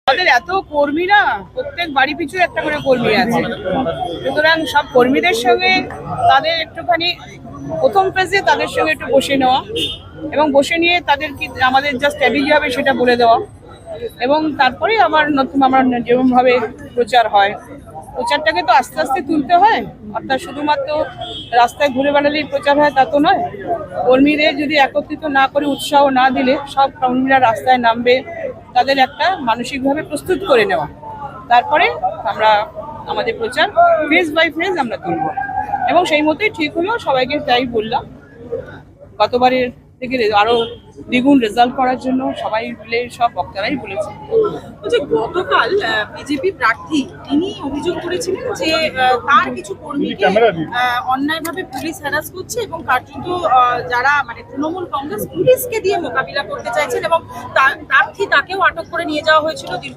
আমাদের এত কর্মী না, প্রত্যেক বাড়ি পিছু একটা করে কর্মী আছে, সুতরাং সব কর্মীদের সঙ্গে তাদের একটুখানি প্রথম ফেজে তাদের সঙ্গে একটু বসে নেওয়া এবং বসে নিয়ে তাদের কি আমাদের যা স্ট্র্যাটেজি হবে সেটা বলে দেওয়া এবং তারপরে আবার নতুন আমরা যেরকমভাবে প্রচার হয়, প্রচারটাকে তো আস্তে আস্তে তুলতে হয়, অর্থাৎ শুধুমাত্র রাস্তায় ঘুরে বেড়ালেই প্রচার হয় তা তো নয়। কর্মীদের যদি একত্রিত না করে উৎসাহ না দিলে সব কর্মীরা রাস্তায় নামবে, তাদের একটা মানসিকভাবে প্রস্তুত করে নেওয়া, তারপরে আমরা আমাদের প্রচার ফেজ বাই ফেজ আমরা তুলব এবং সেই মতোই ঠিক হলো। সবাইকে তাই বললাম, গতবারের থেকে আরো দ্বিগুণ রেজাল্ট করার জন্য সবাই মিলে সব বক্তারাই বলেছে। গতকাল বিজেপি প্রার্থী তিনি অভিযোগ করেছিলেন যে তার কিছু কর্মীকে অন্যায়ভাবে পুলিশ হ্যারাস করছে এবং কার্যত যারা মানে তৃণমূল কংগ্রেস পুলিশকে দিয়ে মোকাবিলা করতে চাইছেন এবং প্রার্থী তাকেও আটক করে নিয়ে যাওয়া হয়েছিল।